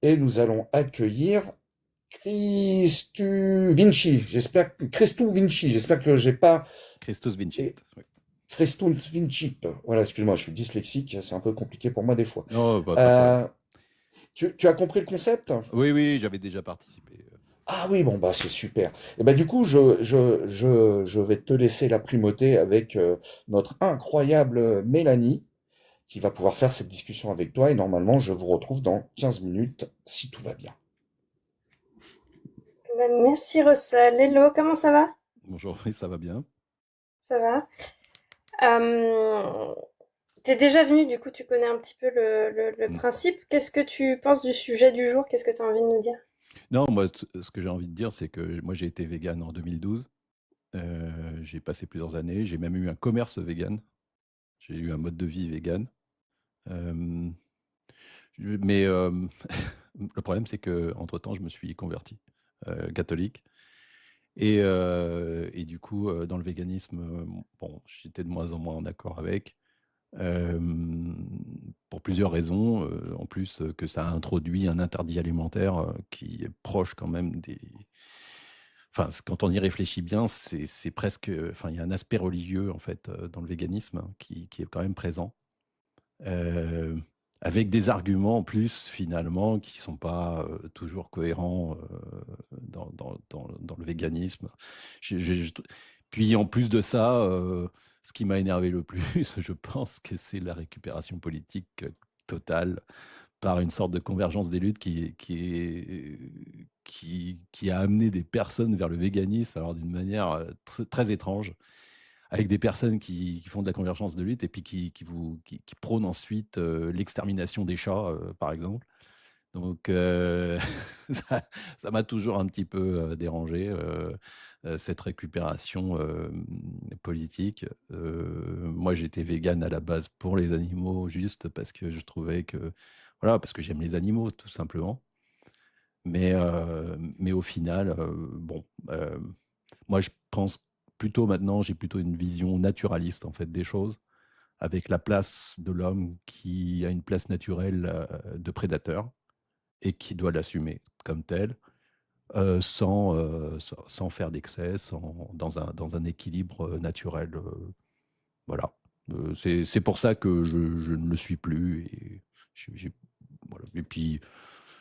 et nous allons accueillir Christu Vinci. Christou Vinci. J'espère que j'ai pas Christos et Vincit. Oui. Christou Vinci. Voilà, excuse-moi, je suis dyslexique, c'est un peu compliqué pour moi des fois. Non, pas de problème. Euh, tu as compris le concept? Oui, oui, j'avais déjà participé. Ah oui, bon bah c'est super. Et ben du coup, je vais te laisser la primauté avec notre incroyable Mélanie, qui va pouvoir faire cette discussion avec toi. Et normalement, je vous retrouve dans 15 minutes, si tout va bien. Merci Russell. Hello, comment ça va? Bonjour, oui, ça va bien. Ça va. Euh, T'es déjà venu, du coup tu connais un petit peu le Mm. principe. Qu'est-ce que tu penses du sujet du jour? Qu'est-ce que tu as envie de nous dire? Non, moi, ce que j'ai envie de dire, c'est que moi, j'ai été vegan en 2012. J'ai passé plusieurs années. J'ai même eu un commerce vegan. J'ai eu un mode de vie vegan. Euh, mais le problème, c'est que entre-temps, je me suis converti catholique. Et du coup, dans le véganisme, bon, j'étais de moins en moins en accord avec. euh, pour plusieurs raisons. En plus, que ça a introduit un interdit alimentaire qui est proche quand même des. Enfin, quand on y réfléchit bien, c'est presque. Enfin, il y a un aspect religieux en fait dans le véganisme hein, qui est quand même présent. Euh, Avec des arguments en plus finalement qui sont pas toujours cohérents dans le véganisme. J'ai- j'ai- je- Puis en plus de ça, ce qui m'a énervé le plus, je pense que c'est la récupération politique totale par une sorte de convergence des luttes qui a amené des personnes vers le véganisme, alors d'une manière très étrange, avec des personnes qui font de la convergence de lutte et puis qui prônent ensuite l'extermination des chats, par exemple. Donc, ça ça m'a toujours un petit peu dérangé, cette récupération politique. Moi, j'étais vegan à la base pour les animaux, juste parce que je trouvais que, voilà, parce que j'aime les animaux, tout simplement. Mais au final, bon, moi, je pense plutôt maintenant, j'ai plutôt une vision naturaliste, en fait, des choses, avec la place de l'homme qui a une place naturelle de prédateur et qui doit l'assumer comme tel, sans faire d'excès, dans un équilibre naturel. Voilà. C'est pour ça que je ne le suis plus. Et, voilà. Et puis,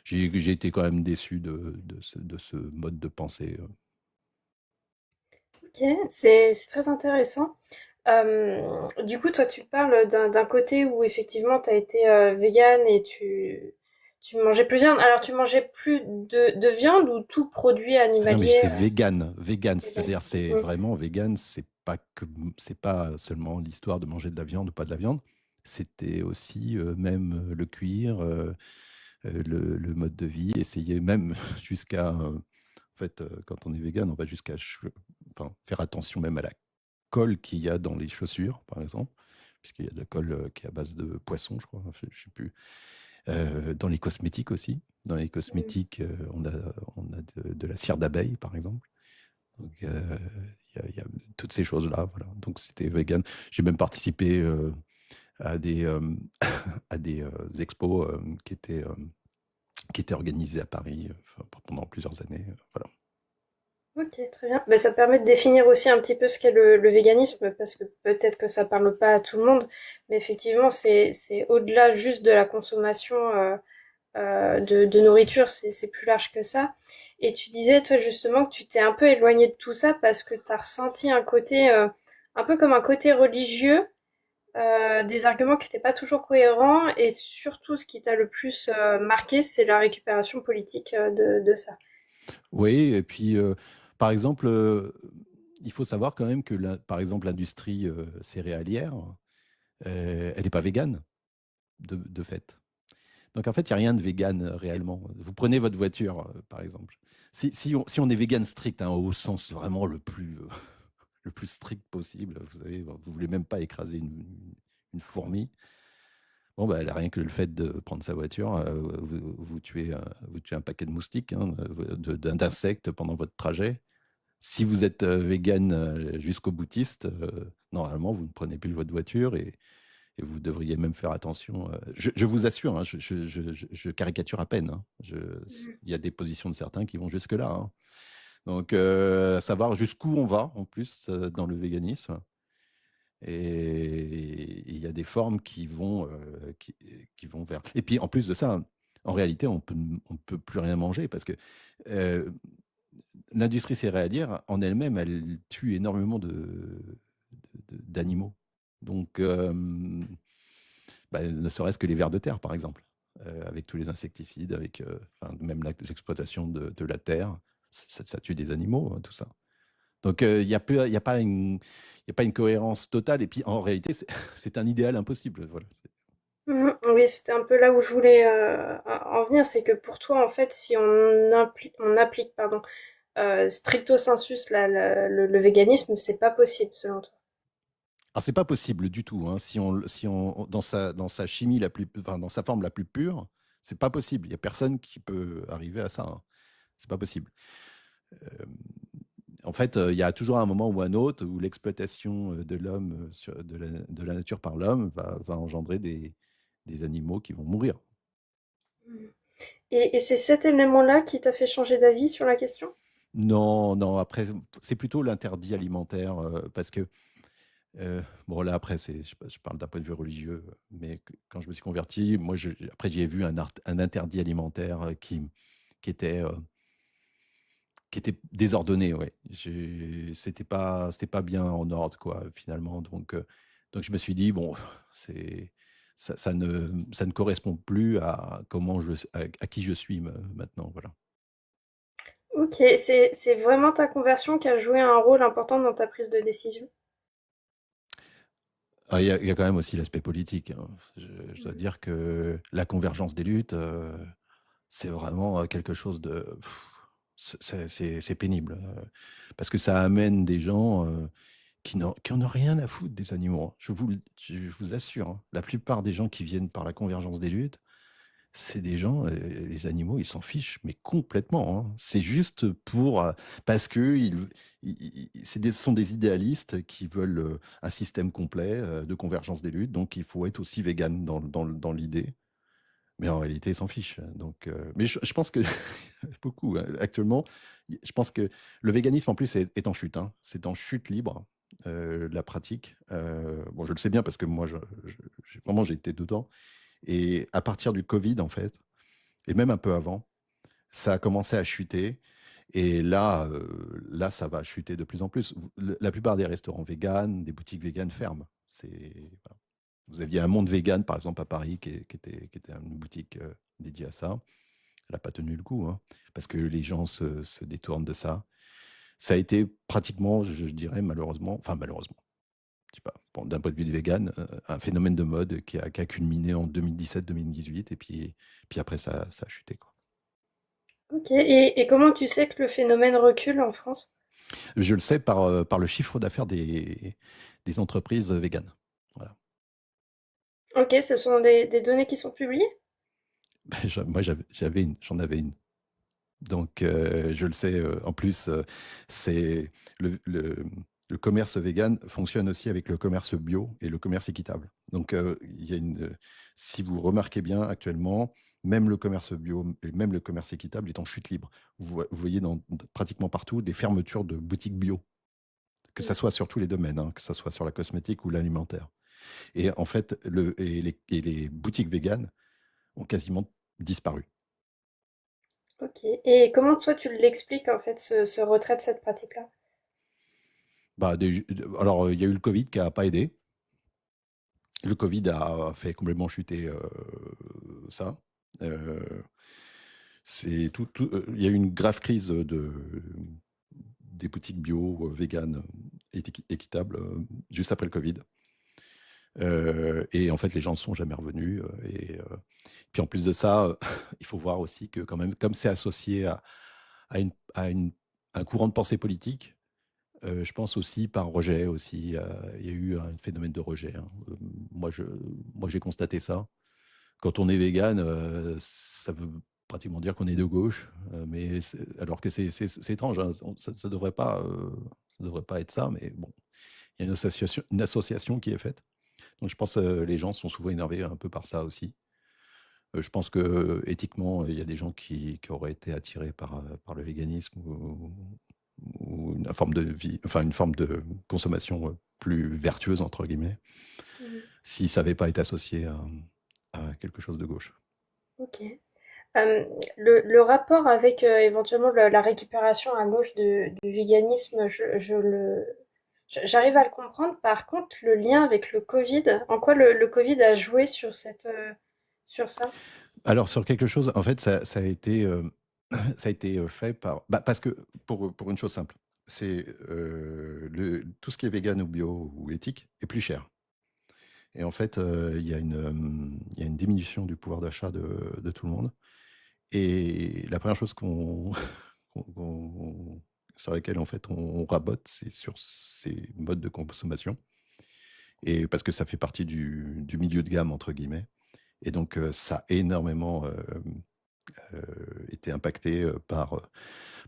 j'ai été quand même déçu de ce mode de pensée. Ok, c'est très intéressant. Du coup, toi, tu parles d'un côté où effectivement tu as été vegan et tu mangeais plus de viande. Alors, tu mangeais plus de viande ou tout produit Ah non, mais animalier j'étais vegan, vegan, vegan? c'est-à-dire c'est Mm. vraiment vegan, c'est pas seulement l'histoire de manger de la viande ou pas de la viande, c'était aussi même le cuir, le mode de vie, essayer même jusqu'à, en fait, quand on est vegan, on va jusqu'à enfin, faire attention même à la colle qu'il y a dans les chaussures, par exemple, puisqu'il y a de la colle qui est à base de poisson, je crois, je sais plus. Dans les cosmétiques aussi. Dans les cosmétiques, on a de la cire d'abeille, par exemple. Donc, il y a toutes ces choses-là. Voilà. Donc, c'était vegan. J'ai même participé à des, à des expos qui étaient organisées à Paris enfin, pendant plusieurs années. Voilà. Ok, très bien. Ben, ça permet de définir aussi un petit peu ce qu'est le véganisme, parce que peut-être que ça parle pas à tout le monde, mais effectivement, c'est au-delà juste de la consommation de nourriture, c'est plus large que ça. Et tu disais, toi, justement, que tu t'es un peu éloigné de tout ça parce que tu as ressenti un côté, un peu comme un côté religieux, des arguments qui n'étaient pas toujours cohérents, et surtout, ce qui t'a le plus marqué, c'est la récupération politique de ça. Oui, et puis, par exemple, il faut savoir quand même que, par exemple, l'industrie céréalière, elle n'est pas végane, de fait. Donc en fait, il n'y a rien de vegan réellement. Vous prenez votre voiture, par exemple. Si on est vegan strict, hein, au sens vraiment le plus strict possible, vous savez, vous voulez même pas écraser une fourmi, bon, bah, rien que le fait de prendre sa voiture, vous tuez un paquet de moustiques, hein, d'insectes pendant votre trajet. Si vous êtes vegan jusqu'au boutiste, normalement, vous ne prenez plus votre voiture Et vous devriez même faire attention. Je vous assure, hein, je caricature à peine. Hein. Il y a des positions de certains qui vont jusque-là. Hein. Donc, savoir jusqu'où on va, en plus, dans le véganisme. Et il y a des formes qui vont vers. Et puis, en plus de ça, en réalité, on peut plus rien manger parce que l'industrie céréalière, en elle-même, elle tue énormément d'animaux. Donc, ne serait-ce que les vers de terre, par exemple, avec tous les insecticides, avec même l'exploitation de la terre, ça tue des animaux, hein, tout ça. Donc, il n'y a pas une cohérence totale. Et puis, en réalité, c'est un idéal impossible. Voilà. Oui, c'était un peu là où je voulais en venir, c'est que pour toi, en fait, si on applique, pardon, stricto sensus le véganisme, c'est pas possible selon toi. Alors, c'est pas possible du tout. Hein. Si on dans sa chimie dans sa forme la plus pure, c'est pas possible. Il y a personne qui peut arriver à ça. Hein. C'est pas possible. Euh, En fait, il y a toujours un moment ou un autre où l'exploitation de l'homme, de la nature par l'homme, va engendrer des animaux qui vont mourir. Mhm. Et c'est cet élément-là qui t'a fait changer d'avis sur la question? Non, non, après, c'est plutôt l'interdit alimentaire, parce que, bon, là, après, je parle d'un point de vue religieux, mais quand je me suis converti, moi, après, j'ai vu un interdit alimentaire qui était, qui était désordonné, ouais. C'était pas bien en ordre, quoi, finalement. Donc je me suis dit, bon, c'est, ça ne correspond plus à à qui je suis maintenant, voilà. Ok, c'est vraiment ta conversion qui a joué un rôle important dans ta prise de décision. Ah, il y a quand même aussi l'aspect politique. Hein. Je dois dire que la convergence des luttes, c'est vraiment quelque chose de, c'est pénible, parce que ça amène des gens qui en ont rien à foutre des animaux. Hein. Je vous assure, hein. La plupart des gens qui viennent par la convergence des luttes, c'est des gens, les animaux, ils s'en fichent, mais complètement. Hein. C'est juste parce que ce sont des idéalistes qui veulent un système complet de convergence des luttes, donc il faut être aussi vegan dans l'idée. Mais en réalité, ils s'en fichent. Donc, mais je pense que beaucoup, hein, actuellement, je pense que le véganisme, en plus, est en chute. Hein. C'est en chute libre, la pratique. Bon, je le sais bien parce que moi, vraiment, j'ai été dedans. Et à partir du Covid, en fait, et même un peu avant, ça a commencé à chuter. Et là, ça va chuter de plus en plus. La plupart des restaurants véganes, des boutiques véganes ferment. Voilà. Vous aviez un monde vegan, par exemple, à Paris, qui était une boutique dédiée à ça. Elle n'a pas tenu le coup, hein, parce que les gens se détournent de ça. Ça a été pratiquement, je dirais malheureusement, enfin malheureusement, je sais pas, bon, d'un point de vue des véganes, un phénomène de mode qui a culminé en 2017-2018, et puis après ça a chuté, quoi. Ok, et comment tu sais que le phénomène recule en France? Je le sais par le chiffre d'affaires des entreprises véganes. Voilà. Ok, ce sont des données qui sont publiées? Moi, j'en avais une. Donc, je le sais. En plus, c'est le commerce vegan fonctionne aussi avec le commerce bio et le commerce équitable. Donc, il y a si vous remarquez bien actuellement, même le commerce bio et même le commerce équitable est en chute libre. Vous voyez pratiquement partout des fermetures de boutiques bio, que ça soit sur tous les domaines, hein, que ça soit sur la cosmétique ou l'alimentaire. Et en fait, les boutiques véganes ont quasiment disparu. Ok, et comment toi tu l'expliques en fait, ce retrait de cette pratique-là? Bah, alors, il y a eu le Covid qui n'a pas aidé. Le Covid a fait complètement chuter ça. Euh, il y a eu une grave crise des boutiques bio, véganes, équitables, juste après le Covid. Et en fait, les gens ne sont jamais revenus. Puis en plus de ça, il faut voir aussi que quand même, comme c'est associé à, une, à une- un courant de pensée politique, je pense aussi par rejet aussi. Il y a eu un phénomène de rejet. Hein. Moi, j'ai constaté ça. Quand on est vegan, ça veut pratiquement dire qu'on est de gauche, mais alors que c'est étrange. Hein. Ça devrait pas être ça, mais bon, il y a une association qui est faite. Donc je pense que les gens sont souvent énervés un peu par ça aussi. Je pense que éthiquement, il y a des gens qui auraient été attirés par le véganisme ou une forme de vie, enfin une forme de consommation plus vertueuse, entre guillemets, Mhm. si ça n'avait pas été associé à quelque chose de gauche. Ok. Le rapport avec éventuellement la récupération à gauche du véganisme, j'arrive à le comprendre. Par contre, le lien avec le Covid, en quoi le Covid a joué sur sur ça? Alors sur quelque chose, en fait, ça a été, ça a été fait parce que pour une chose simple, c'est tout ce qui est vegan ou bio ou éthique est plus cher. Et en fait, il y a une diminution du pouvoir d'achat de tout le monde. Et la première chose sur laquelle en fait on rabote, c'est sur ces modes de consommation. Et parce que ça fait partie du milieu de gamme, entre guillemets. Et donc, ça a énormément été impacté par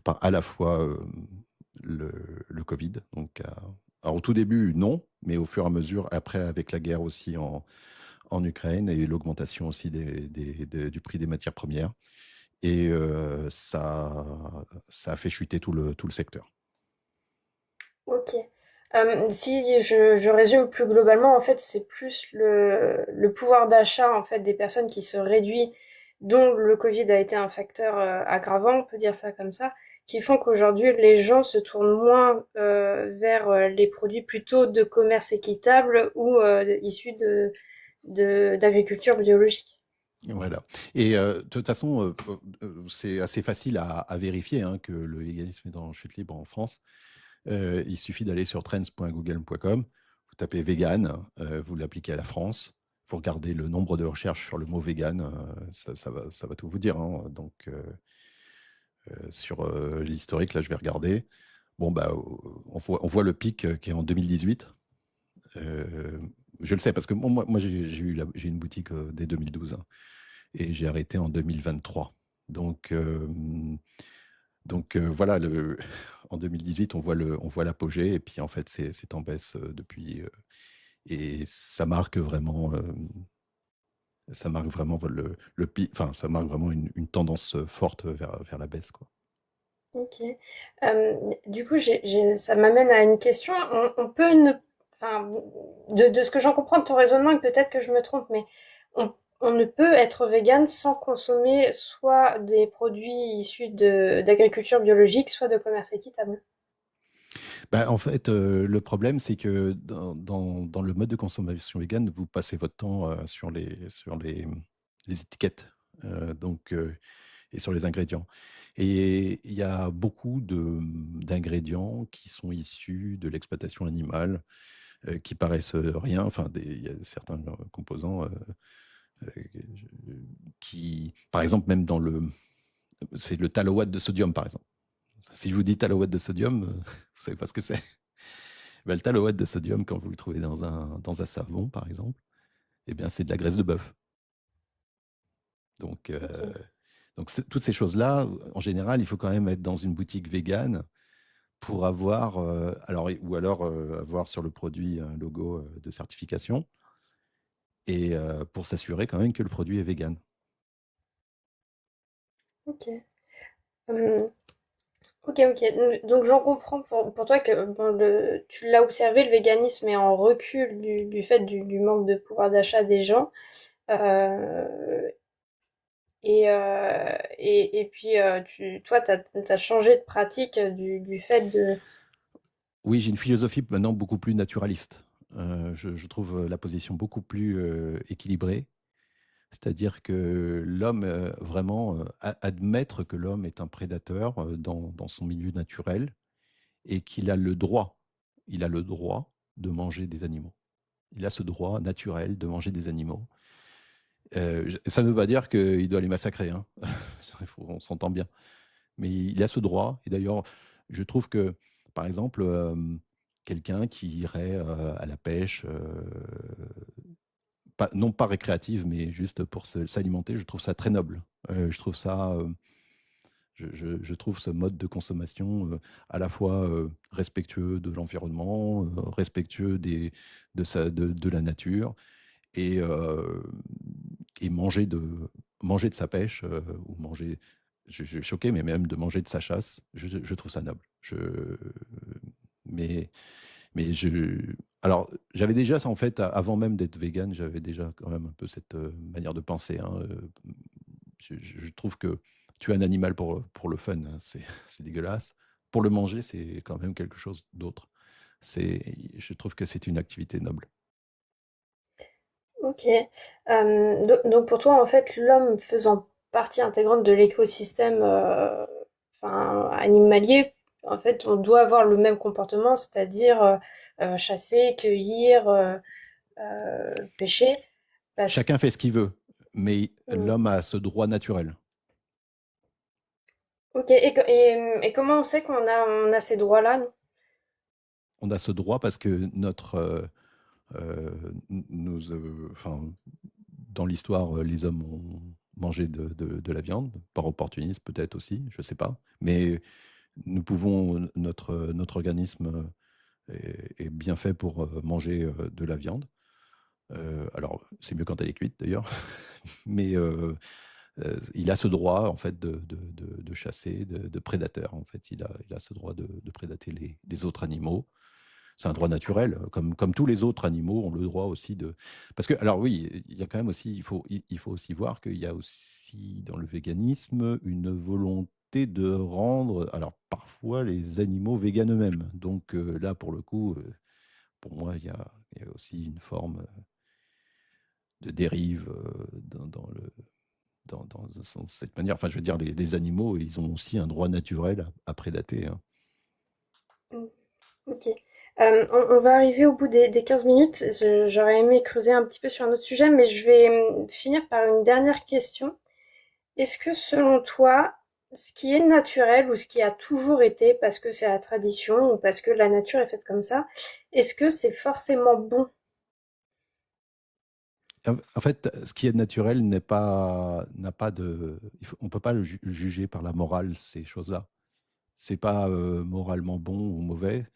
à la fois le Covid. Donc, alors au tout début, non, mais au fur et à mesure, après, avec la guerre aussi en Ukraine et l'augmentation aussi du prix des matières premières. Et ça a fait chuter tout le secteur. Ok. Si je résume plus globalement, en fait, c'est plus le pouvoir d'achat en fait des personnes qui se réduit, dont le Covid a été un facteur aggravant, on peut dire ça comme ça, qui font qu'aujourd'hui les gens se tournent moins vers les produits plutôt de commerce équitable ou issus d'agriculture biologique. Voilà. Et de toute façon, c'est assez facile à vérifier hein, que le véganisme est en chute libre en France. Il suffit d'aller sur trends.google.com, vous tapez vegan, vous l'appliquez à la France, vous regardez le nombre de recherches sur le mot vegan, ça va tout vous dire. Hein. Donc, sur l'historique, là, je vais regarder. Bon, bah, on voit le pic qui est en 2018. Je le sais parce que moi j'ai une boutique dès 2012 hein, et j'ai arrêté en 2023. Donc, voilà, en 2018, on voit l'apogée, et puis en fait, c'est en baisse depuis. Et ça marque vraiment le pic, enfin, ça marque vraiment une tendance forte vers la baisse, quoi. Ok. Euh, du coup, ça m'amène à une question. On peut ne, enfin, de ce que j'en comprends de ton raisonnement, et peut-être que je me trompe, mais on ne peut être vegan sans consommer soit des produits issus d'agriculture biologique, soit de commerce équitable. Bah, en fait, le problème, c'est que dans le mode de consommation vegan, vous passez votre temps les étiquettes et sur les ingrédients. Et il y a beaucoup d'ingrédients qui sont issus de l'exploitation animale, qui paraissent rien. Enfin, il y a certains composants euh, par exemple, même c'est le tallowate de sodium, par exemple. Si je vous dis tallowate de sodium, vous savez pas ce que c'est. Ben, le tallowate de sodium, quand vous le trouvez dans un savon, par exemple, eh bien, c'est de la graisse de bœuf. Donc, Ok. toutes ces choses-là, en général, il faut quand même être dans une boutique végane pour avoir, ou alors avoir sur le produit un logo de certification et pour s'assurer quand même que le produit est vegan. Ok. Hum, ok. Donc j'en comprends pour toi que bon, tu l'as observé, le véganisme est en recul du fait du manque de pouvoir d'achat des gens. Euh, et puis, toi, t'as changé de pratique du fait de... Oui, j'ai une philosophie maintenant beaucoup plus naturaliste. Je trouve la position beaucoup plus équilibrée. C'est-à-dire que l'homme, vraiment, admettre que l'homme est un prédateur dans son milieu naturel et qu'il a il a le droit de manger des animaux. Il a ce droit naturel de manger des animaux. Ça ne veut pas dire qu'il doit les massacrer, hein. On s'entend bien. Mais il a ce droit. Et d'ailleurs, je trouve que, par exemple, quelqu'un qui irait à la pêche, non pas récréative, mais juste pour s'alimenter, je trouve ça très noble. Je trouve ça Je trouve ce mode de consommation à la fois respectueux de l'environnement, respectueux de la nature, et, euh, et manger de sa pêche, ou manger, je suis choqué, mais même de manger de sa chasse, je trouve ça noble. Mais, mais alors, j'avais déjà ça en fait, avant même d'être vegan, j'avais déjà quand même un peu cette manière de penser, hein. Je trouve que tuer un animal pour le fun, hein, c'est dégueulasse. Pour le manger, c'est quand même quelque chose d'autre. Je trouve que c'est une activité noble. Ok. Donc pour toi, en fait, l'homme faisant partie intégrante de l'écosystème enfin, animalier, en fait, on doit avoir le même comportement, c'est-à-dire chasser, cueillir, pêcher. Parce... Chacun fait ce qu'il veut, mais Hmm. l'homme a ce droit naturel. Ok. Et comment on sait on a ces droits-là, nous? On a ce droit parce que enfin, dans l'histoire, les hommes ont mangé de la viande, par opportunisme peut-être aussi, je ne sais pas. Mais nous pouvons, notre organisme est bien fait pour manger de la viande. Alors, c'est mieux quand elle est cuite d'ailleurs, mais il a ce droit en fait de chasser, de prédateur. En fait, il a ce droit de prédater les autres animaux. C'est un droit naturel, comme tous les autres animaux ont le droit aussi de. Parce que, alors oui, il y a quand même aussi, il faut aussi voir qu'il y a aussi dans le véganisme une volonté de rendre, alors parfois les animaux véganes eux-mêmes. Donc là, pour le coup, pour moi, il y a aussi une forme de dérive dans cette manière. Enfin, je veux dire, les animaux, ils ont aussi un droit naturel à prédater, hein. Hmm. Ok. On va arriver au bout des 15 minutes. J'aurais aimé creuser un petit peu sur un autre sujet, mais je vais finir par une dernière question. Est-ce que selon toi, ce qui est naturel ou ce qui a toujours été parce que c'est la tradition ou parce que la nature est faite comme ça, est-ce que c'est forcément bon? En fait, ce qui est naturel n'a pas de. On ne peut pas le juger par la morale, ces choses-là. C'est pas moralement bon ou mauvais.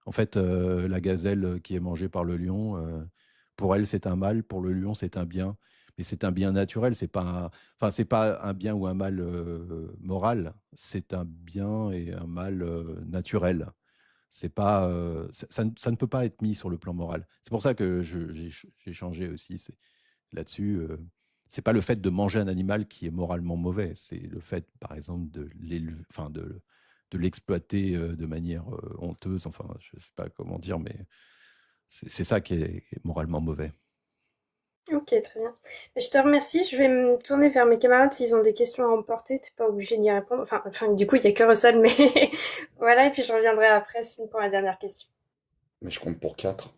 En fait, la gazelle qui est mangée par le lion, pour elle, c'est un mal, pour le lion, c'est un bien. Mais c'est un bien naturel, enfin, c'est pas un bien ou un mal moral, c'est un bien et un mal naturel. C'est pas, ça ne peut pas être mis sur le plan moral. C'est pour ça que j'ai changé aussi là-dessus. C'est pas le fait de manger un animal qui est moralement mauvais, c'est le fait, par exemple, enfin, de l'exploiter de manière honteuse. Enfin, je sais pas comment dire, mais c'est ça qui est moralement mauvais. Ok, très bien. Je te remercie. Je vais me tourner vers mes camarades s'ils ont des questions à emporter. T'es pas obligé d'y répondre. Enfin, du coup, il y a que Russell, mais voilà. Et puis je reviendrai après pour la dernière question. Mais je compte pour 4.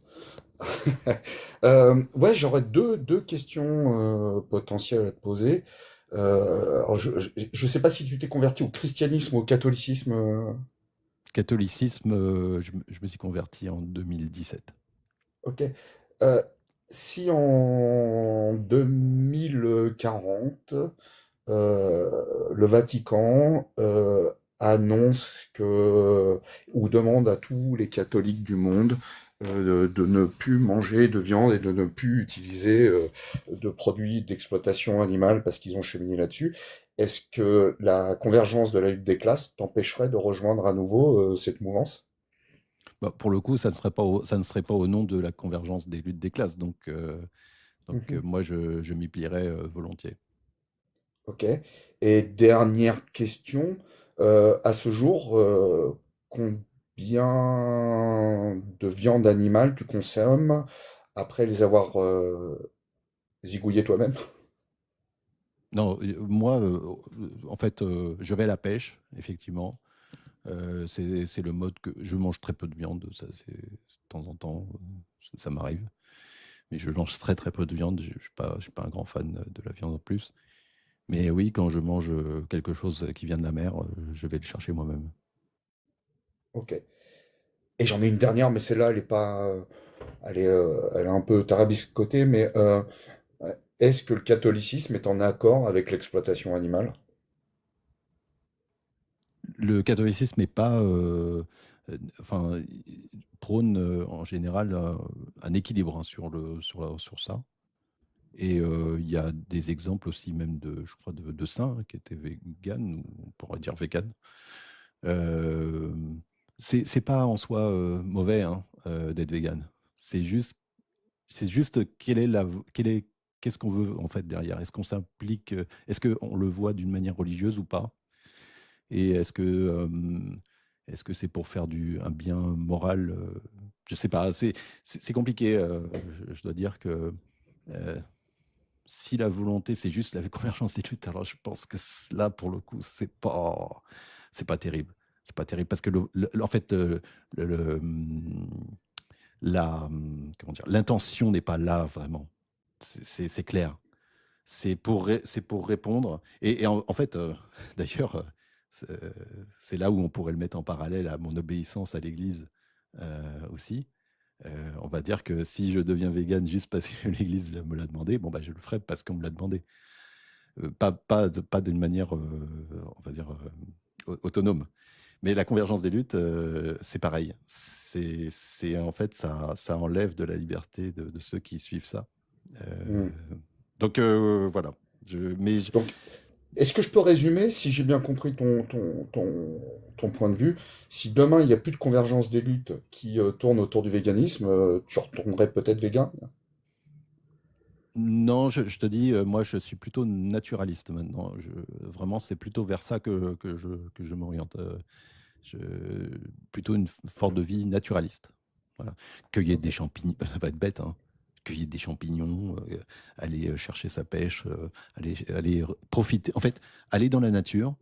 Ouais, j'aurais deux questions potentielles à te poser. Alors je sais pas si tu t'es converti au christianisme ou au catholicisme. Catholicisme, je me suis converti en 2017. Ok. Euh, Si en 2040, le Vatican annonce que, ou demande à tous les catholiques du monde de ne plus manger de viande et de ne plus utiliser de produits d'exploitation animale parce qu'ils ont cheminé là-dessus, est-ce que la convergence de la lutte des classes t'empêcherait de rejoindre à nouveau cette mouvance? Bah, pour le coup, ça ne serait pas au nom de la convergence des luttes des classes. Donc, Mhm. moi, je m'y plierais volontiers. Ok. Et dernière question, à ce jour, combien de viande animale tu consommes après les avoir zigouillées toi-même? Non, moi, en fait, je vais à la pêche, effectivement. C'est le mode que je mange très peu de viande, ça, c'est de temps en temps, ça m'arrive. Mais je mange très très peu de viande. Je suis pas un grand fan de la viande en plus. Mais oui, quand je mange quelque chose qui vient de la mer, je vais le chercher moi-même. Ok. Et j'en ai une dernière, mais celle-là, elle est pas, elle est un peu tarabiscotée, mais est-ce que le catholicisme est en accord avec l'exploitation animale? le catholicisme n'est pas, enfin, prône en général un équilibre, hein, sur ça. Et il y a des exemples aussi même je crois, de saints, hein, qui étaient véganes, ou on pourrait dire véganes. Euh, c'est pas en soi mauvais, hein, d'être végane. C'est juste qu'est-ce qu'on veut en fait derrière. Est-ce qu'on s'implique, est-ce qu'on le voit d'une manière religieuse ou pas? Et est-ce que c'est pour faire un bien moral? Je sais pas. C'est compliqué. Je dois dire que euh, si la volonté c'est juste la convergence des luttes, alors je pense que là pour le coup c'est pas terrible. C'est pas terrible parce que en fait comment dire, l'intention n'est pas là vraiment. C'est clair. C'est pour répondre. Et en fait, d'ailleurs, c'est là où on pourrait le mettre en parallèle à mon obéissance à l'Église aussi. On va dire que si je deviens vegan juste parce que l'Église me l'a demandé, bon, bah, je le ferai parce qu'on me l'a demandé. Pas d'une manière, on va dire, autonome. Mais la convergence des luttes, c'est pareil. En fait, ça enlève de la liberté de ceux qui suivent ça. Hmm. Donc voilà. Donc, est-ce que je peux résumer, si j'ai bien compris ton point de vue, si demain il n'y a plus de convergence des luttes qui tournent autour du véganisme, tu retournerais peut-être végan? Non, je te dis, moi, je suis plutôt naturaliste maintenant. Vraiment, c'est plutôt vers ça que je m'oriente. Plutôt une forme de vie naturaliste. Voilà. Cueillir Ok. des champignons, ça va être bête, hein. Cueillir des champignons, aller chercher sa pêche, aller profiter. En fait, aller dans la nature,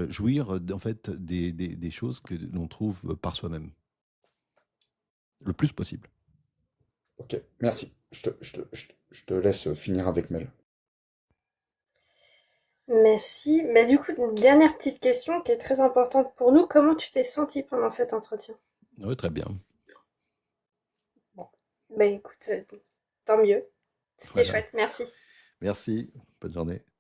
jouir en fait des choses que l'on trouve par soi-même, le plus possible. Ok, merci. Je te laisse finir avec Mel. Merci. Bah, du coup, une dernière petite question qui est très importante pour nous. Comment tu t'es senti pendant cet entretien? Oui, très bien. Bon. Bah écoute, tant mieux. C'était Voilà. chouette, merci. Merci. Bonne journée.